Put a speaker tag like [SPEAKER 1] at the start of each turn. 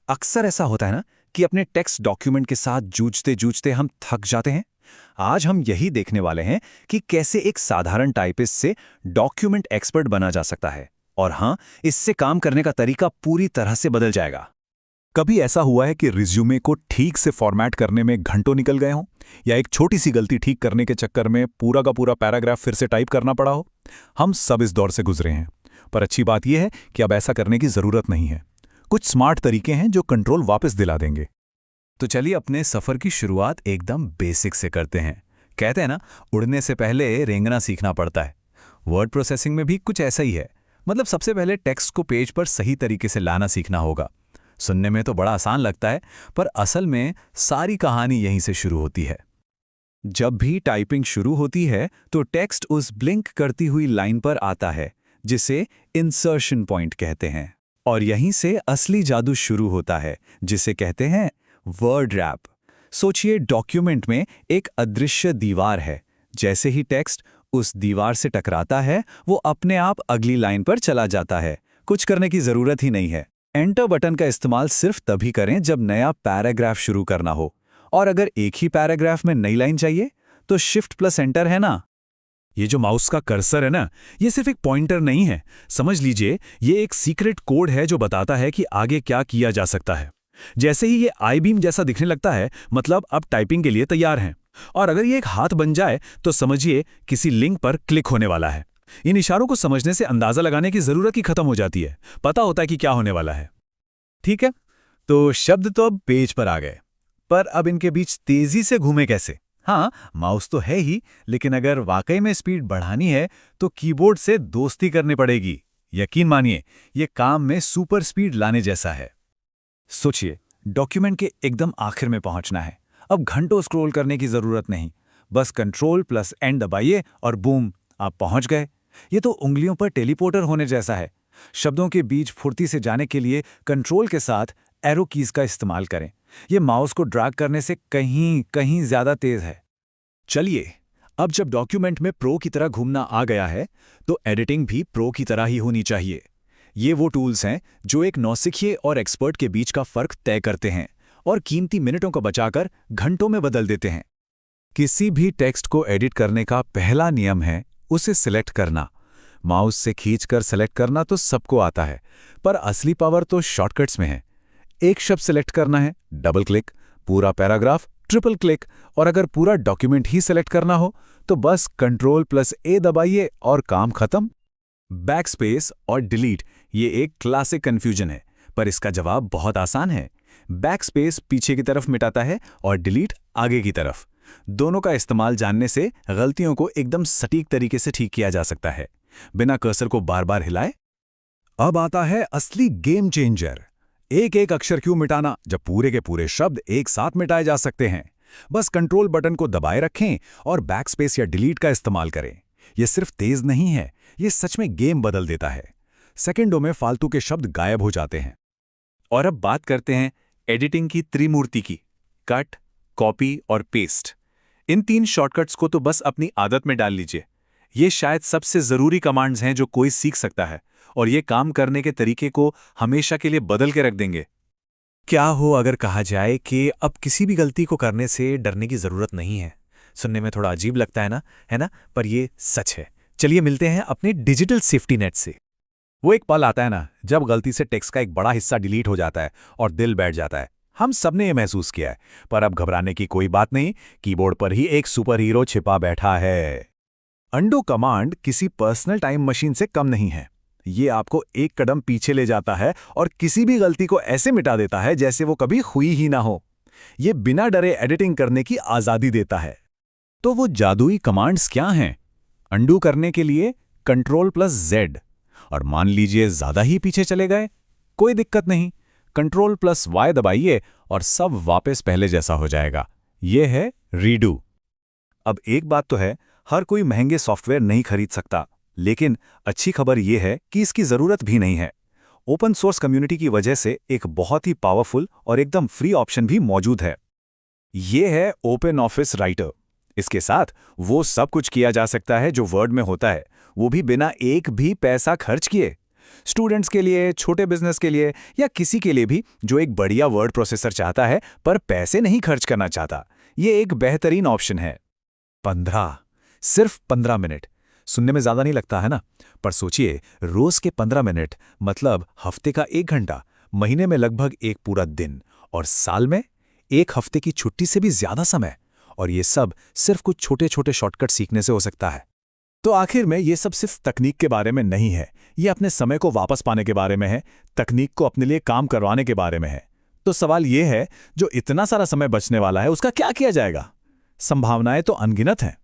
[SPEAKER 1] अक्सर ऐसा होता है ना कि अपने टेक्स्ट डॉक्यूमेंट के साथ जूझते जूझते हम थक जाते हैं। आज हम यही देखने वाले हैं कि कैसे एक साधारण टाइपिस्ट से डॉक्यूमेंट एक्सपर्ट बना जा सकता है। और हाँ, इससे काम करने का तरीका पूरी तरह से बदल जाएगा।
[SPEAKER 2] कभी ऐसा हुआ है कि रिज्यूमे को ठीक से फॉर्मेट करने में घंटों निकल गए हों, या एक छोटी सी गलती ठीक करने के चक्कर में पूरा का पूरा पैराग्राफ फिर से टाइप करना पड़ा हो? हम सब इस दौर से गुजरे हैं। पर अच्छी बात यह है कि अब ऐसा करने की जरूरत नहीं है। कुछ स्मार्ट तरीके हैं जो कंट्रोल वापस दिला देंगे।
[SPEAKER 1] तो चलिए अपने सफर की शुरुआत एकदम बेसिक से करते हैं। कहते हैं ना, उड़ने से पहले रेंगना सीखना पड़ता है। वर्ड प्रोसेसिंग में भी कुछ ऐसा ही है। मतलब सबसे पहले टेक्स्ट को पेज पर सही तरीके से लाना सीखना होगा। सुनने में तो बड़ा आसान लगता है, पर असल में सारी कहानी यहीं से शुरू होती है। जब भी टाइपिंग शुरू होती है तो टेक्स्ट उस ब्लिंक करती हुई लाइन पर आता है, जिसे इंसर्शन पॉइंट कहते हैं। और यहीं से असली जादू शुरू होता है, जिसे कहते हैं वर्ड रैप। सोचिए, डॉक्यूमेंट में एक अदृश्य दीवार है। जैसे ही टेक्स्ट उस दीवार से टकराता है, वो अपने आप अगली लाइन पर चला जाता है। कुछ करने की जरूरत ही नहीं है। एंटर बटन का इस्तेमाल सिर्फ तभी करें जब नया पैराग्राफ शुरू करना हो। और अगर एक ही पैराग्राफ में नई लाइन चाहिए तो शिफ्ट प्लस एंटर है ना।
[SPEAKER 2] ये जो माउस का कर्सर है ना, ये सिर्फ एक पॉइंटर नहीं है। समझ लीजिए, ये एक सीक्रेट कोड है जो बताता है कि आगे क्या किया जा सकता है। जैसे ही ये आई बीम जैसा दिखने लगता है, मतलब अब टाइपिंग के लिए तैयार हैं। और अगर ये एक हाथ बन जाए तो समझिए किसी लिंक पर क्लिक होने वाला है। इन इशारों को समझने से अंदाजा लगाने की जरूरत ही खत्म हो जाती है। पता होता है कि क्या होने वाला है।
[SPEAKER 1] ठीक है, तो शब्द तो अब पेज पर आ गए, पर अब इनके बीच तेजी से घूमे कैसे? हाँ, माउस तो है ही, लेकिन अगर वाकई में स्पीड बढ़ानी है तो कीबोर्ड से दोस्ती करनी पड़ेगी। यकीन मानिए, ये काम में सुपर स्पीड लाने जैसा है। सोचिए, डॉक्यूमेंट के एकदम आखिर में पहुंचना है। अब घंटों स्क्रॉल करने की जरूरत नहीं। बस कंट्रोल प्लस एन दबाइए और बूम, आप पहुंच गए। ये तो उंगलियों पर टेलीपोर्टर होने जैसा है। शब्दों के बीच फुर्ती से जाने के लिए कंट्रोल के साथ एरो कीज का इस्तेमाल करें। ये माउस को ड्रैग करने से कहीं कहीं ज्यादा तेज है।
[SPEAKER 2] चलिए, अब जब डॉक्यूमेंट में प्रो की तरह घूमना आ गया है, तो एडिटिंग भी प्रो की तरह ही होनी चाहिए। ये वो टूल्स हैं जो एक नौसिखिए और एक्सपर्ट के बीच का फर्क तय करते हैं और कीमती मिनटों को बचाकर घंटों में बदल देते हैं। किसी भी टेक्स्ट को एडिट करने का पहला नियम है उसे सिलेक्ट करना। माउस से खींचकर सेलेक्ट करना तो सबको आता है, पर असली पावर तो शॉर्टकट्स में है। एक शब्द सेलेक्ट करना है, डबल क्लिक, पूरा पैराग्राफ ट्रिपल क्लिक, और अगर पूरा डॉक्यूमेंट ही सेलेक्ट करना हो तो बस कंट्रोल प्लस ए दबाइए और काम खत्म। बैकस्पेस और डिलीट ये एक क्लासिक कंफ्यूजन है, पर इसका जवाब बहुत आसान है। बैकस्पेस पीछे की तरफ मिटाता है और डिलीट आगे की तरफ। दोनों का इस्तेमाल जानने से गलतियों को एकदम सटीक तरीके से ठीक किया जा सकता है, बिना कर्सर को बार बार हिलाए। अब आता है असली गेम चेंजर। एक एक अक्षर क्यों मिटाना, जब पूरे के पूरे शब्द एक साथ मिटाए जा सकते हैं। बस कंट्रोल बटन को दबाए रखें और बैकस्पेस या डिलीट का इस्तेमाल करें। यह सिर्फ तेज नहीं है, यह सच में गेम बदल देता है। सेकंडों में फालतू के शब्द गायब हो जाते हैं।
[SPEAKER 1] और अब बात करते हैं एडिटिंग की त्रिमूर्ति की, कट, कॉपी और पेस्ट। इन तीन शॉर्टकट्स को तो बस अपनी आदत में डाल लीजिए। ये शायद सबसे जरूरी कमांड्स हैं जो कोई सीख सकता है, और ये काम करने के तरीके को हमेशा के लिए बदल के रख देंगे। क्या हो अगर कहा जाए कि अब किसी भी गलती को करने से डरने की जरूरत नहीं है। सुनने में थोड़ा अजीब लगता है ना, पर ये सच है। चलिए मिलते हैं अपने डिजिटल सेफ्टी नेट से। वो एक पल आता है ना, जब गलती से टेक्स्ट का एक बड़ा हिस्सा डिलीट हो जाता है और दिल बैठ जाता है। हम सबने ये महसूस किया है, पर अब घबराने की कोई बात नहीं। कीबोर्ड पर ही एक सुपर हीरो छिपा बैठा है। अंडो कमांड किसी पर्सनल टाइम मशीन से कम नहीं है। ये आपको एक कदम पीछे ले जाता है और किसी भी गलती को ऐसे मिटा देता है जैसे वो कभी हुई ही ना हो। ये बिना डरे एडिटिंग करने की आजादी देता है। तो वो जादुई कमांड्स क्या हैं? अंडू करने के लिए कंट्रोल प्लस जेड, और मान लीजिए ज्यादा ही पीछे चले गए, कोई दिक्कत नहीं, कंट्रोल प्लस वाई दबाइए और सब वापस पहले जैसा हो जाएगा। यह है रीडू। अब एक बात तो है, हर कोई महंगे सॉफ्टवेयर नहीं खरीद सकता, लेकिन अच्छी खबर यह है कि इसकी जरूरत भी नहीं है। ओपन सोर्स कम्युनिटी की वजह से एक बहुत ही पावरफुल और एकदम फ्री ऑप्शन भी मौजूद है। यह है ओपन ऑफिस राइटर। इसके साथ वो सब कुछ किया जा सकता है जो वर्ड में होता है, वो भी बिना एक भी पैसा खर्च किए।
[SPEAKER 2] स्टूडेंट्स के लिए, छोटे बिजनेस के लिए या किसी के लिए भी जो एक बढ़िया वर्ड प्रोसेसर चाहता है पर पैसे नहीं खर्च करना चाहता, ये एक बेहतरीन ऑप्शन है। 15, सिर्फ 15 मिनट। सुनने में ज्यादा नहीं लगता है ना, पर सोचिए, रोज के 15 मिनट मतलब हफ्ते का 1 घंटा, महीने में लगभग एक पूरा दिन, और साल में 1 हफ्ते की छुट्टी से भी ज्यादा समय। और ये सब सिर्फ कुछ छोटे छोटे शॉर्टकट सीखने से हो सकता है। तो आखिर में ये सब सिर्फ तकनीक के बारे में नहीं है, ये अपने समय को वापस पाने के बारे में है, तकनीक को अपने लिए काम करवाने के बारे में है। तो सवाल ये है, जो इतना सारा समय बचने वाला है उसका क्या किया जाएगा? संभावनाएं तो अनगिनत हैं।